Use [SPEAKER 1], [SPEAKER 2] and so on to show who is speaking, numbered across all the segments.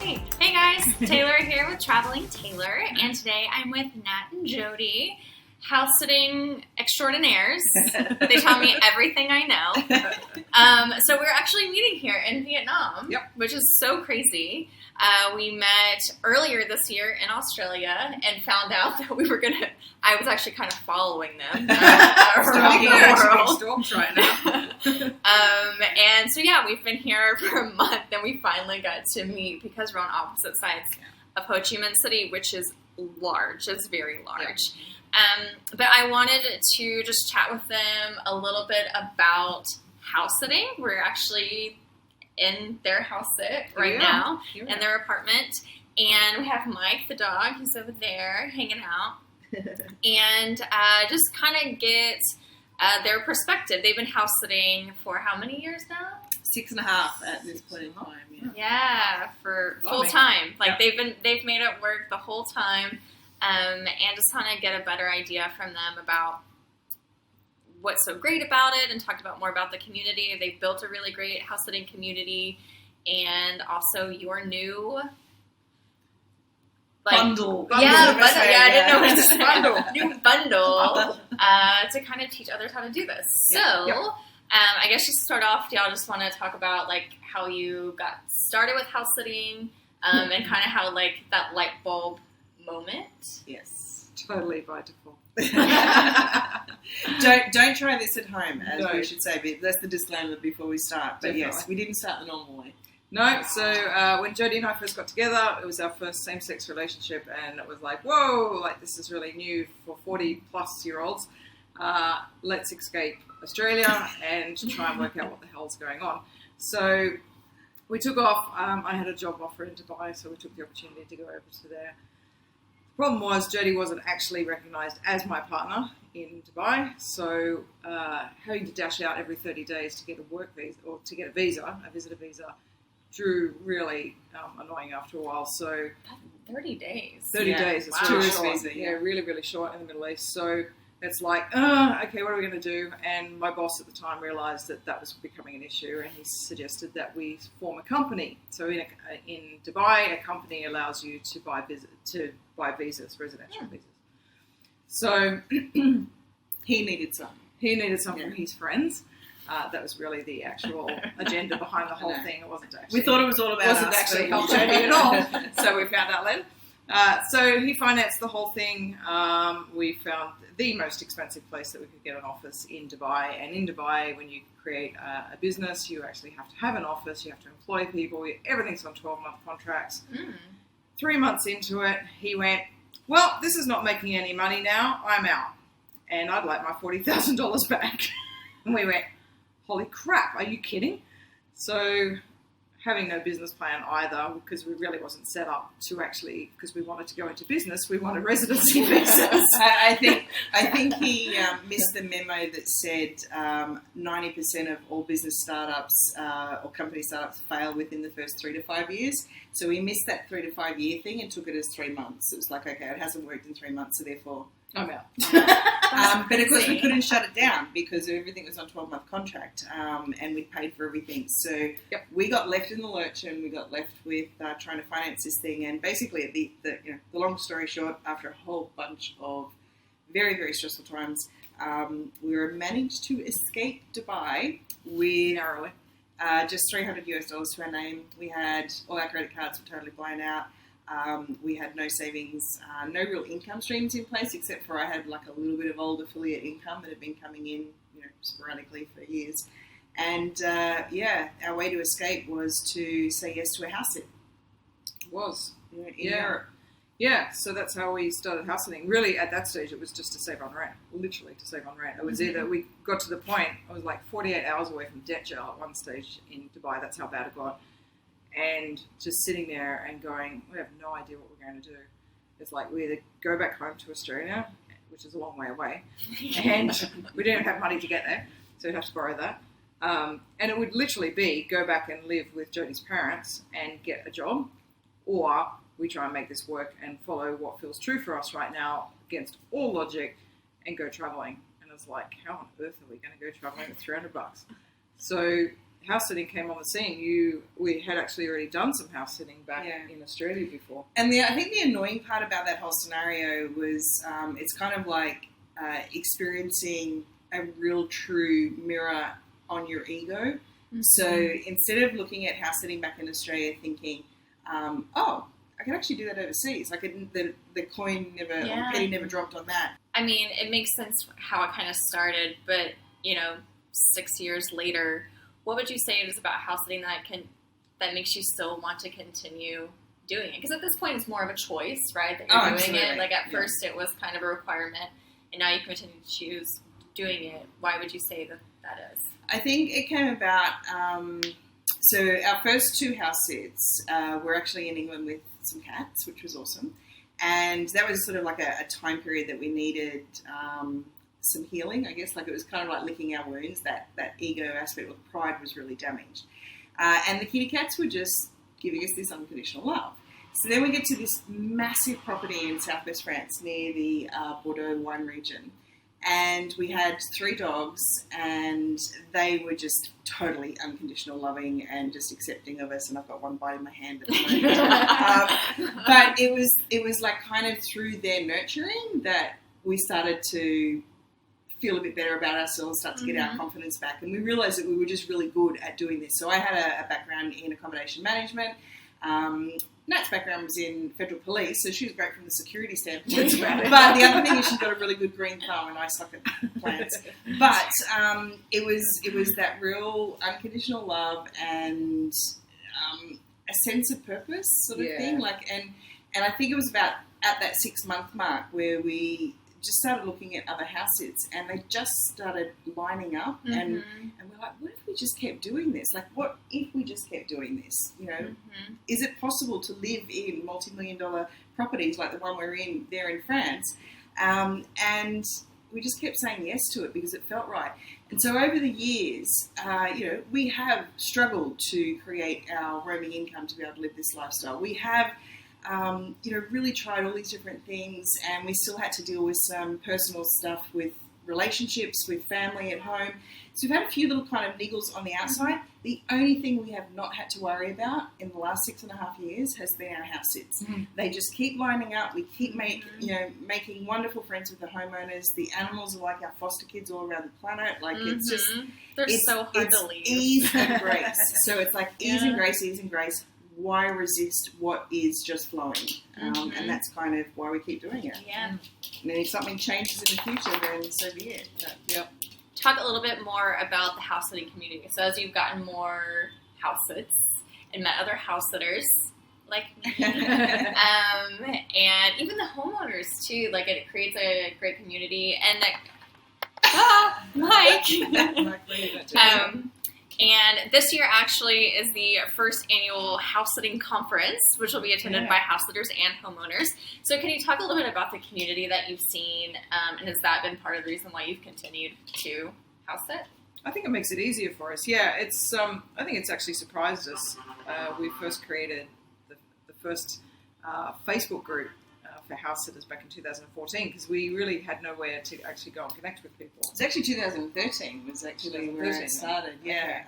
[SPEAKER 1] Hey guys, Taylor here with Traveling Taylor, and today I'm with Nat and Jodie, house sitting extraordinaires. They tell me everything I know. So we're actually meeting here in Vietnam, which is so crazy. We met earlier this year in Australia and found out that I was actually kind of following them around the world.
[SPEAKER 2] Stalked right now.
[SPEAKER 1] And so yeah, we've been here for a month and we finally got to meet because we're on opposite sides of Ho Chi Minh City, which is large. It's very large. But I wanted to just chat with them a little bit about house sitting. We're actually in their house sit right now in their apartment. And we have Mike, the dog, who's over there hanging out. And just kind of get their perspective. They've been house sitting for how many years now?
[SPEAKER 2] 6.5 at this point in time.
[SPEAKER 1] Yeah, for full time. Like they've made it work the whole time, and just kind of get a better idea from them about what's so great about it, and talked about more about the community. They've built a really great house sitting community, and also your new
[SPEAKER 2] bundle.
[SPEAKER 1] I didn't know it was a bundle. New bundle to kind of teach others how to do this. So. I guess just to start off, y'all just want to talk about like how you got started with house sitting, and kind of how like that light bulb moment.
[SPEAKER 2] Yes, totally by default. don't try this at home, as we should say. But that's the disclaimer before we start. But definitely. Yes, we didn't start the normal way. No, so when Jodie and I first got together, it was our first same-sex relationship, and it was like, whoa, like this is really new for 40-plus-year-olds. Let's escape Australia and try and work out what the hell's going on. So we took off. I had a job offer in Dubai, so we took the opportunity to go over to there. The problem was Jodie wasn't actually recognised as my partner in Dubai, so having to dash out every 30 days to get a work visa or to get a visitor visa, drew really annoying after a while. So
[SPEAKER 1] 30 days.
[SPEAKER 2] 30 days. It's tourist visa. Yeah, really, really short in the Middle East. So it's like, okay, what are we going to do? And my boss at the time realised that was becoming an issue, and he suggested that we form a company. So in Dubai, a company allows you to buy visas, residential visas. So he needed some. From his friends. That was really the actual agenda behind the whole thing. It wasn't actually.
[SPEAKER 3] We thought it was all about us.
[SPEAKER 2] Wasn't actually help Jodie at all. So we found out later. So he financed the whole thing. We found the most expensive place that we could get an office in Dubai. And in Dubai, when you create a business, you actually have to have an office. You have to employ people. Everything's on 12-month contracts. 3 months into it, he went, well, this is not making any money now. I'm out. And I'd like my $40,000 back. And we went, holy crap, are you kidding? So having no business plan either, because we really wasn't set up to actually, because we wanted to go into business, we wanted residency visas.
[SPEAKER 3] I think he missed the memo that said 90% of all business startups or company startups fail within the first 3 to 5 years. So we missed that 3 to 5 year thing and took it as 3 months. It was like, okay, it hasn't worked in 3 months, so therefore
[SPEAKER 2] I'm out.
[SPEAKER 3] But of course we couldn't shut it down because everything was on 12-month contract, and we'd paid for everything. So we got left in the lurch, and we got left with trying to finance this thing. And basically, the long story short, after a whole bunch of very, very stressful times, we were managed to escape Dubai with just $300 to our name. We had all our credit cards were totally blown out. We had no savings, no real income streams in place, except for I had like a little bit of old affiliate income that had been coming in, sporadically for years. And our way to escape was to say yes to a house sit.
[SPEAKER 2] It was.
[SPEAKER 3] In Europe.
[SPEAKER 2] Yeah, so that's how we started house sitting. Really, at that stage, it was just to save on rent. Literally to save on rent. It was either we got to the point, I was like 48 hours away from debt jail at one stage in Dubai. That's how bad it got. And just sitting there and going, we have no idea what we're going to do. It's like we either go back home to Australia, which is a long way away, and we didn't have money to get there, so we'd have to borrow that. And it would literally be go back and live with Jodie's parents and get a job, or we try and make this work and follow what feels true for us right now against all logic and go traveling. And it's like, how on earth are we going to go traveling with $300? So house sitting came on the scene, we had actually already done some house sitting back in Australia before.
[SPEAKER 3] And I think the annoying part about that whole scenario was it's kind of like experiencing a real true mirror on your ego. Mm-hmm. So instead of looking at house sitting back in Australia thinking, oh, I can actually do that overseas. Like the coin never, or penny never dropped on that.
[SPEAKER 1] I mean, it makes sense how it kind of started, but 6 years later, what would you say it is about house sitting that makes you still want to continue doing it? Because at this point, it's more of a choice, right? That you're doing
[SPEAKER 3] absolutely.
[SPEAKER 1] it. Like at first, it was kind of a requirement, and now you continue to choose doing it. Why would you say that is?
[SPEAKER 3] I think it came about. So our first 2 house sits were actually in England with some cats, which was awesome, and that was sort of like a time period that we needed some healing, I guess. Like it was kind of like licking our wounds. That ego aspect of pride was really damaged, and the kitty cats were just giving us this unconditional love. So then we get to this massive property in southwest France near the Bordeaux wine region. And we had 3 dogs, and they were just totally unconditional loving and just accepting of us. And I've got one bite in my hand at the moment. But it was like kind of through their nurturing that we started to feel a bit better about ourselves, start to get our confidence back. And we realised that we were just really good at doing this. So I had a background in accommodation management. Nat's background was in federal police, so she was great from the security standpoint. But the other thing is she's got a really good green thumb, and I suck at plants. But it was that real unconditional love and a sense of purpose sort of thing. Like and I think it was about at that 6-month mark where we just started looking at other house sits, and they just started lining up, and we're like, what if we just kept doing this? Like, what if we just kept doing this? Is it possible to live in multi-million-dollar properties like the one we're in there in France? And we just kept saying yes to it because it felt right. And so over the years, we have struggled to create our roaming income to be able to live this lifestyle. We have really tried all these different things, and we still had to deal with some personal stuff with relationships, with family at home. So we've had a few little kind of niggles on the outside. The only thing we have not had to worry about in the last 6.5 years has been our house sits. They just keep lining up. We keep making wonderful friends with the homeowners. The animals are like our foster kids all around the planet. Like it's just
[SPEAKER 1] they're so hard to leave.
[SPEAKER 3] Ease and grace. So it's like ease and grace, ease and grace. Why resist what is just flowing? And that's kind of why we keep doing it.
[SPEAKER 1] Yeah.
[SPEAKER 3] And then if something changes in the future, then so be it. But,
[SPEAKER 1] talk a little bit more about the house sitting community. So as you've gotten more house sits and met other house sitters like me, and even the homeowners too, like it creates a great community. And and this year actually is the first annual house sitting conference, which will be attended by house sitters and homeowners. So can you talk a little bit about the community that you've seen, and has that been part of the reason why you've continued to house sit?
[SPEAKER 2] I think it makes it easier for us. Yeah, it's. I think it's actually surprised us. We first created the first Facebook group for house sitters back in 2014 because we really had nowhere to actually go and connect with people.
[SPEAKER 3] It's actually 2013 was actually where it started. Yeah,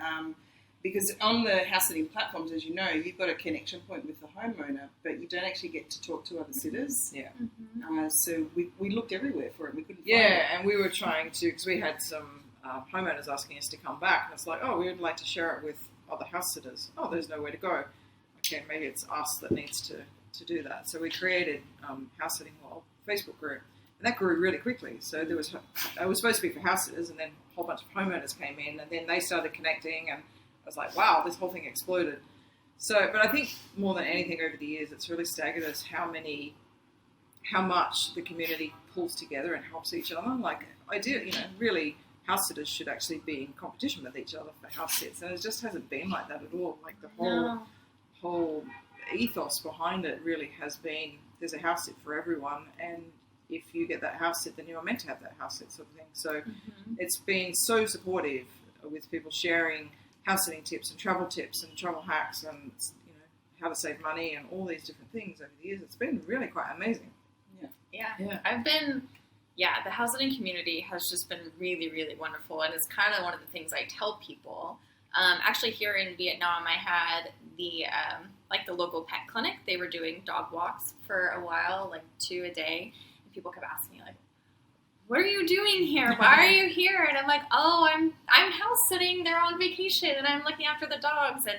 [SPEAKER 3] because on the house sitting platforms, as you know, you've got a connection point with the homeowner, but you don't actually get to talk to other sitters.
[SPEAKER 2] Yeah.
[SPEAKER 3] So we looked everywhere for it. We couldn't.
[SPEAKER 2] Find it. And we were trying to because we had some homeowners asking us to come back, and it's like, oh, we would like to share it with other house sitters. Oh, there's nowhere to go. Okay, maybe it's us that needs to do that. So we created House Sitting World Facebook group, and that grew really quickly. So it was supposed to be for house sitters, and then a whole bunch of homeowners came in, and then they started connecting, and I was like, wow, this whole thing exploded. So, but I think more than anything over the years, it's really staggered us how much the community pulls together and helps each other. Like really, house sitters should actually be in competition with each other for house sits, and it just hasn't been like that at all. Like the whole ethos behind it really has been there's a house sit for everyone, and if you get that house sit, then you are meant to have that house sit sort of thing. So it's been so supportive with people sharing house sitting tips and travel hacks and how to save money and all these different things over the years. It's been really quite amazing.
[SPEAKER 1] The house sitting community has just been really, really wonderful, and it's kind of one of the things I tell people Actually, here in Vietnam, I had the the local pet clinic. They were doing dog walks for a while, like 2 a day. And people kept asking me, like, what are you doing here? Why are you here? And I'm like, oh, I'm house sitting. They're on vacation, and I'm looking after the dogs. And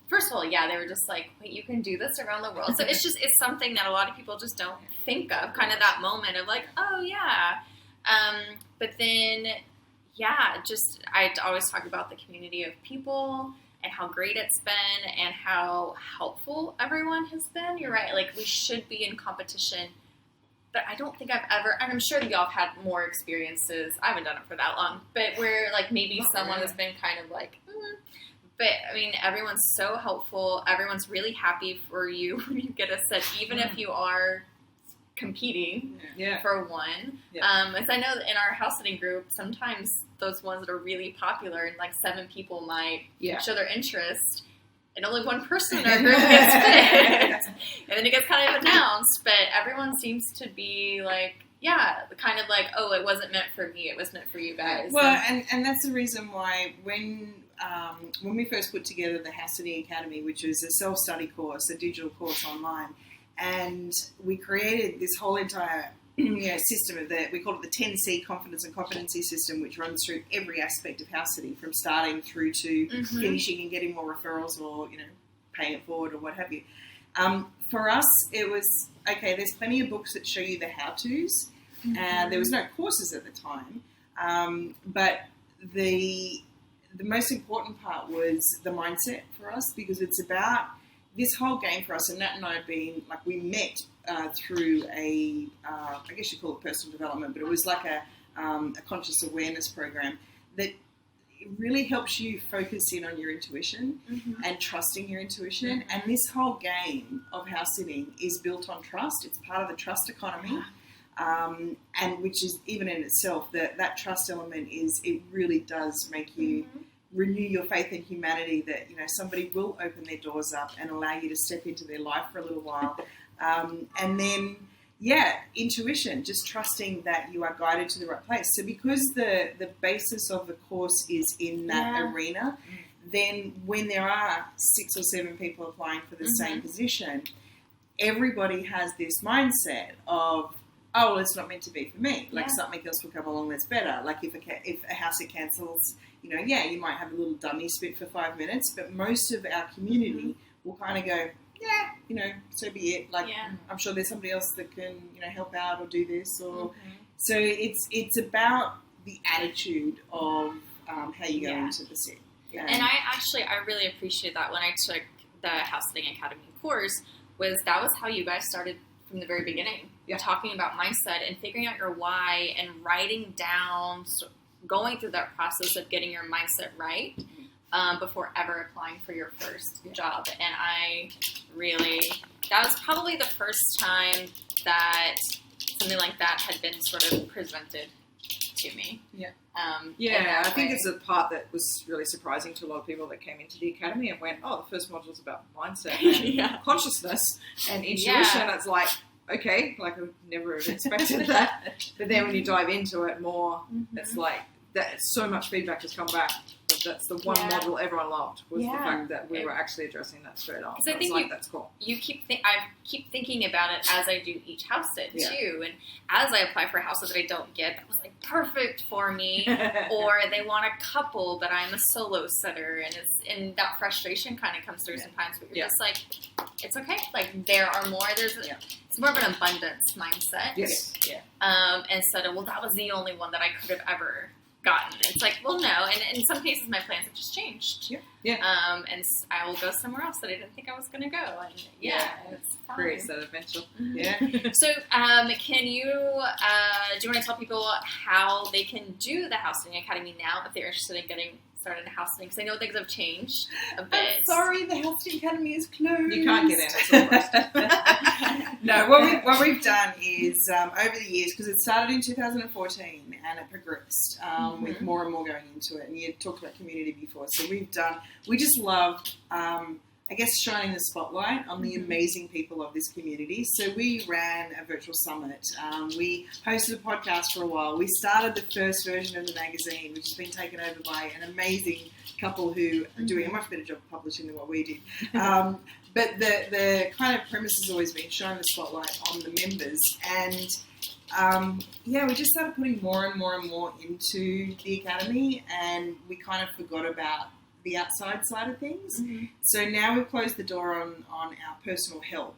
[SPEAKER 1] first of all, yeah, they were just like, wait, you can do this around the world. So it's something that a lot of people just don't think of, kind of that moment of like, oh, yeah. But then, yeah, just I always talk about the community of people and how great it's been and how helpful everyone has been. You're right. Like, we should be in competition, but I don't think I've ever, and I'm sure that y'all have had more experiences. I haven't done it for that long, but where like maybe someone has been kind of like, But, I mean, everyone's so helpful. Everyone's really happy for you when you get a set, even if you are competing for one. Yeah. As I know in our house sitting group, sometimes those ones that are really popular and like 7 people might show their interest, and only one person in our group gets picked. And then it gets kind of announced, but everyone seems to be like, kind of like, oh, it wasn't meant for me, it was meant for you guys.
[SPEAKER 3] Well, and that's the reason why when we first put together the House Sitting Academy, which is a self-study course, a digital course online, and we created this whole entire system of we call it the 10C confidence and competency system, which runs through every aspect of house sitting, from starting through to finishing and getting more referrals, or paying it forward or what have you. For us, it was okay. There's plenty of books that show you the how-tos. There was no courses at the time, but the most important part was the mindset for us, because it's about this whole game for us. And Nat and I have been, like, we met through I guess you call it personal development, but it was like a conscious awareness program that really helps you focus in on your intuition and trusting your intuition. And this whole game of house sitting is built on trust. It's part of the trust economy. And which is, even in itself, that trust element it really does make you renew your faith in humanity, that somebody will open their doors up and allow you to step into their life for a little while. And then intuition, just trusting that you are guided to the right place. So because the basis of the course is in that arena, then when there are 6 or 7 people applying for the same position, everybody has this mindset of, oh, well, it's not meant to be for me. Like, something else will come along that's better. Like, if a house it cancels, you might have a little dummy spit for 5 minutes, but most of our community will kind of go, so be it. Like, I'm sure there's somebody else that can, help out or do this. Or so it's about the attitude of how you go into the sit.
[SPEAKER 1] And I really appreciate that when I took the House Sitting Academy course, that was how you guys started from the very beginning. Talking about mindset and figuring out your why and writing down, going through that process of getting your mindset right before ever applying for your first job. And that was probably the first time that something like that had been sort of presented to me.
[SPEAKER 2] I think it's a part that was really surprising to a lot of people that came into the academy and went, oh, the first module is about mindset and consciousness and intuition. It's like, okay, like I would never have expected that. But then when you dive into it more, it's like that. So much feedback has come back. But that's the one module everyone loved, was the fact that we were actually addressing that straight on.
[SPEAKER 1] So I think that's cool. I keep thinking about it as I do each house sit too, and as I apply for houses that I don't get, that was like perfect for me, or they want a couple, but I'm a solo sitter, and that frustration kind of comes through sometimes. But you're just like, it's okay. Like, there are more. It's more of an abundance mindset. Instead of, well, that was the only one that I could have ever gotten. It's like, well, no. And in some cases, my plans have just changed. And I will go somewhere else that I didn't think I was going to go. And it's fine.
[SPEAKER 2] Creates that adventure.
[SPEAKER 1] So, can you, do you want to tell people how they can do the House Sitting Academy now if they're interested in getting started in house sitting? Because I know things have changed a bit.
[SPEAKER 3] I'm sorry, the House Sitting Academy is closed.
[SPEAKER 2] You can't get in. It's all closed.
[SPEAKER 3] No, what we've done is, over the years, because it started in 2014 and it progressed with more and more going into it. And you talked about community before. So we just love, I guess, shining the spotlight on the amazing people of this community. So we ran a virtual summit. We hosted a podcast for a while. We started the first version of the magazine, which has been taken over by an amazing couple who are doing a much better job of publishing than what we did. But the kind of premise has always been shining the spotlight on the members. And we just started putting more and more and more into the academy, and we kind of forgot about the outside side of things. So now we've closed the door on our personal help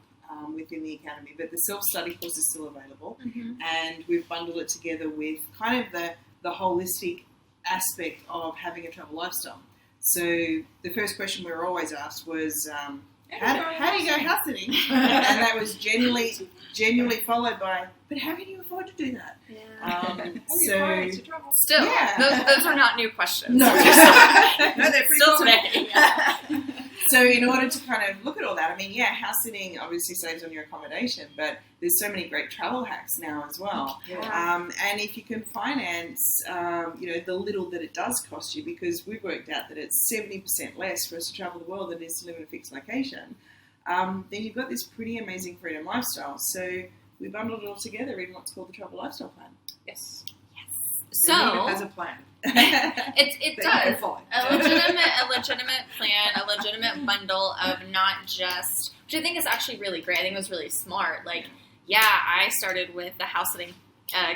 [SPEAKER 3] within the academy, but the self-study course is still available, and we've bundled it together with kind of the holistic aspect of having a travel lifestyle. So the first question we were always asked was, how do you go house sitting? And that was genuinely followed by, but how can you afford to do that?
[SPEAKER 1] Still, those are not new questions.
[SPEAKER 3] No,
[SPEAKER 1] they're still today.
[SPEAKER 3] So in order to kind of look at all that, I mean, house sitting obviously saves on your accommodation, but there's so many great travel hacks now as well. And if you can finance, the little that it does cost you, because we've worked out that it's 70% less for us to travel the world than it is to live in a fixed location, then you've got this pretty amazing freedom lifestyle. So we bundled it all together in what's called the Travel Lifestyle Plan.
[SPEAKER 2] Yes.
[SPEAKER 1] So
[SPEAKER 2] it has a plan.
[SPEAKER 1] it does. A legitimate plan, a legitimate bundle of not just, which I think is actually really great. I think it was really smart. Like, I started with the house sitting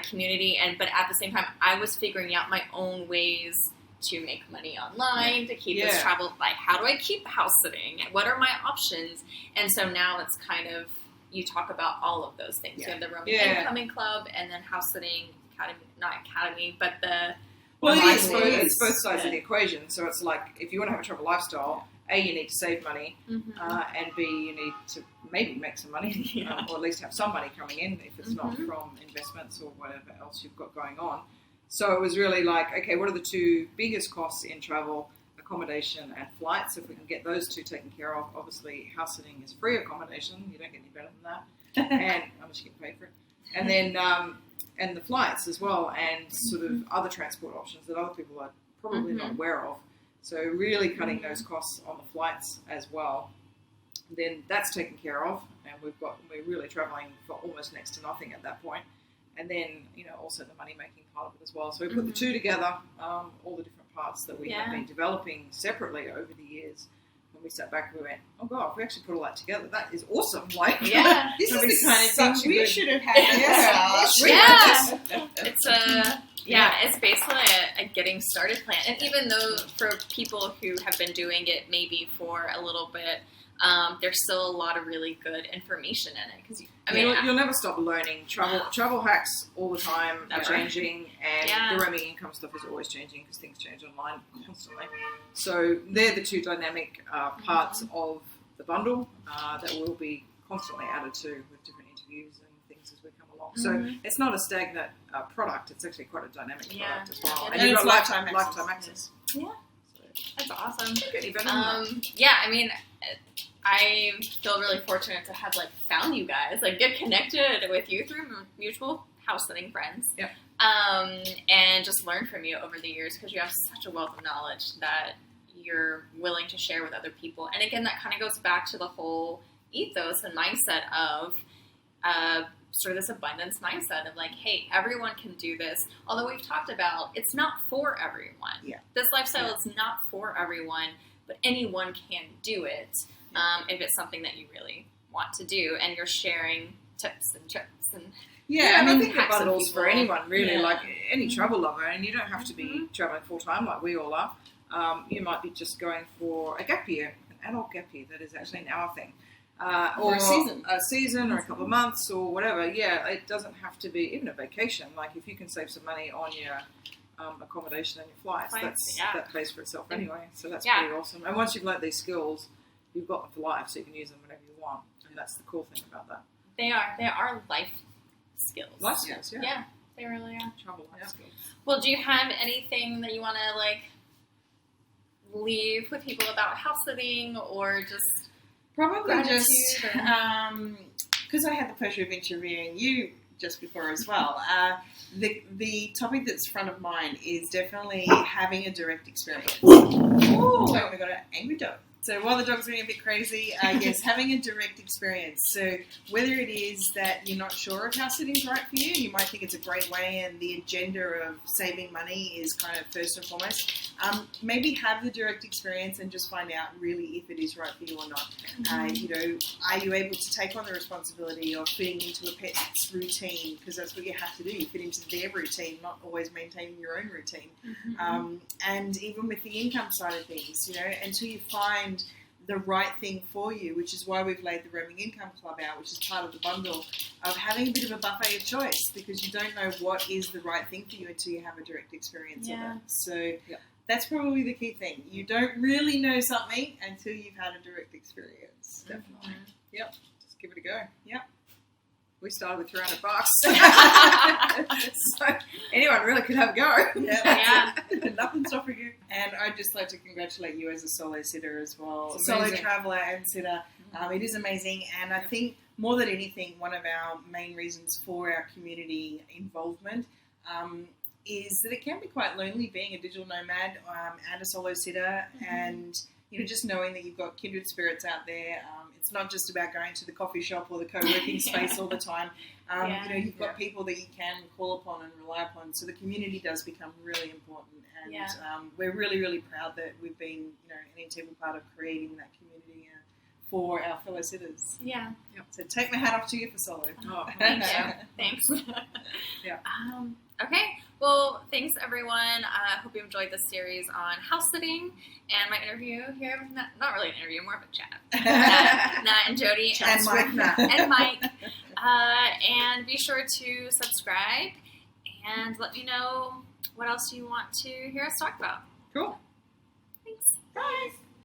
[SPEAKER 1] community, but at the same time, I was figuring out my own ways to make money online, to keep this travel. Like, how do I keep house sitting? What are my options? And so now it's kind of, you talk about all of those things. You have the Roman Incoming Club, and then house sitting academy, but the...
[SPEAKER 2] Well, it's both sides of the equation. So it's like, if you want to have a travel lifestyle, A, you need to save money, and B, you need to maybe make some money, or at least have some money coming in if it's not from investments or whatever else you've got going on. So it was really like, okay, what are the two biggest costs in travel? Accommodation and flights. If we can get those two taken care of, obviously house sitting is free accommodation. You don't get any better than that, and unless you get paid for it. And then and the flights as well, and sort of other transport options that other people are probably not aware of. So really cutting those costs on the flights as well. Then that's taken care of, and we're really traveling for almost next to nothing at that point. And then, also the money-making part of it as well. So we put the two together, all the different parts that we have been developing separately over the years. When we sat back, we went, oh, God, if we actually put all that together, that is awesome. Like,
[SPEAKER 3] this is the kind of thing we should have had.
[SPEAKER 1] It's basically a getting started plan. And even though for people who have been doing it maybe for a little bit, there's still a lot of really good information in it. Because
[SPEAKER 2] you'll never stop learning. Travel hacks all the time are changing, and the roaming income stuff is always changing because things change online constantly. So they're the two dynamic parts of the bundle that will be constantly added to with different interviews and things as we come along. So it's not a stagnant product; it's actually quite a dynamic product as well.
[SPEAKER 3] And you've got lifetime access.
[SPEAKER 1] Yeah, that's awesome. I feel really fortunate to have found you guys, get connected with you through mutual house sitting friends, and just learn from you over the years because you have such a wealth of knowledge that you're willing to share with other people. And again, that kind of goes back to the whole ethos and mindset of sort of this abundance mindset of hey, everyone can do this. Although we've talked about it's not for everyone. Yeah. This lifestyle is not for everyone, but anyone can do it. If it's something that you really want to do, and you're sharing tips and tricks and
[SPEAKER 2] I think it bundles for anyone really, like any travel lover, and you don't have to be traveling full time like we all are. You might be just going for a gap year, an adult gap year that is actually now a thing, or a season, or a couple of months, or whatever. It doesn't have to be even a vacation. Like if you can save some money on your accommodation and your flights, that pays for itself anyway. So that's pretty awesome. And once you've learnt these skills, you've got them for life, so you can use them whenever you want. And that's the cool thing about that.
[SPEAKER 1] They are life skills.
[SPEAKER 2] Life skills,
[SPEAKER 1] Yeah, they really are.
[SPEAKER 2] Travel life skills.
[SPEAKER 1] Well, do you have anything that you want to leave with people about house sitting, or just
[SPEAKER 3] probably just because I had the pleasure of interviewing you just before as well. The topic that's front of mind is definitely having a direct experience. Oh, we got an angry dog. So while the dog's being a bit crazy, yes, having a direct experience. So whether it is that you're not sure if house sitting's right for you, you might think it's a great way and the agenda of saving money is kind of first and foremost. Maybe have the direct experience and just find out really if it is right for you or not. You know, are you able to take on the responsibility of fitting into a pet's routine? Because that's what you have to do. You fit into their routine, not always maintaining your own routine. And even with the income side of things, you know, until you find the right thing for you, which is why we've laid the Roaming Income Club out, which is part of the bundle, of having a bit of a buffet of choice, because you don't know what is the right thing for you until you have a direct experience of it. So that's probably the key thing. You don't really know something until you've had a direct experience.
[SPEAKER 2] Definitely. Yep. Just give it a go. Yep. We started with $300. So anyone really could have a go.
[SPEAKER 1] Yeah.
[SPEAKER 2] Nothing stopping you.
[SPEAKER 3] And I'd just like to congratulate you as a solo sitter as well.
[SPEAKER 2] It's
[SPEAKER 3] Solo
[SPEAKER 2] amazing.
[SPEAKER 3] traveller and sitter. It is amazing. And I think more than anything, one of our main reasons for our community involvement is that it can be quite lonely being a digital nomad and a solo sitter, and you know, just knowing that you've got kindred spirits out there. It's not just about going to the coffee shop or the co-working space all the time. You know, you've got people that you can call upon and rely upon. So the community does become really important, and we're really, really proud that we've been, you know, an integral part of creating that community for our fellow sitters.
[SPEAKER 1] Yeah.
[SPEAKER 3] So take my hat off to you for solo.
[SPEAKER 1] Oh, thank you. Thanks. Okay. Well, thanks everyone. I hope you enjoyed this series on house sitting and my interview here with not really an interview, more of a chat. Nat and Jodie
[SPEAKER 3] And Mike.
[SPEAKER 1] and Mike. And be sure to subscribe and let me know what else you want to hear us talk about.
[SPEAKER 2] Cool.
[SPEAKER 1] Thanks.
[SPEAKER 3] Bye.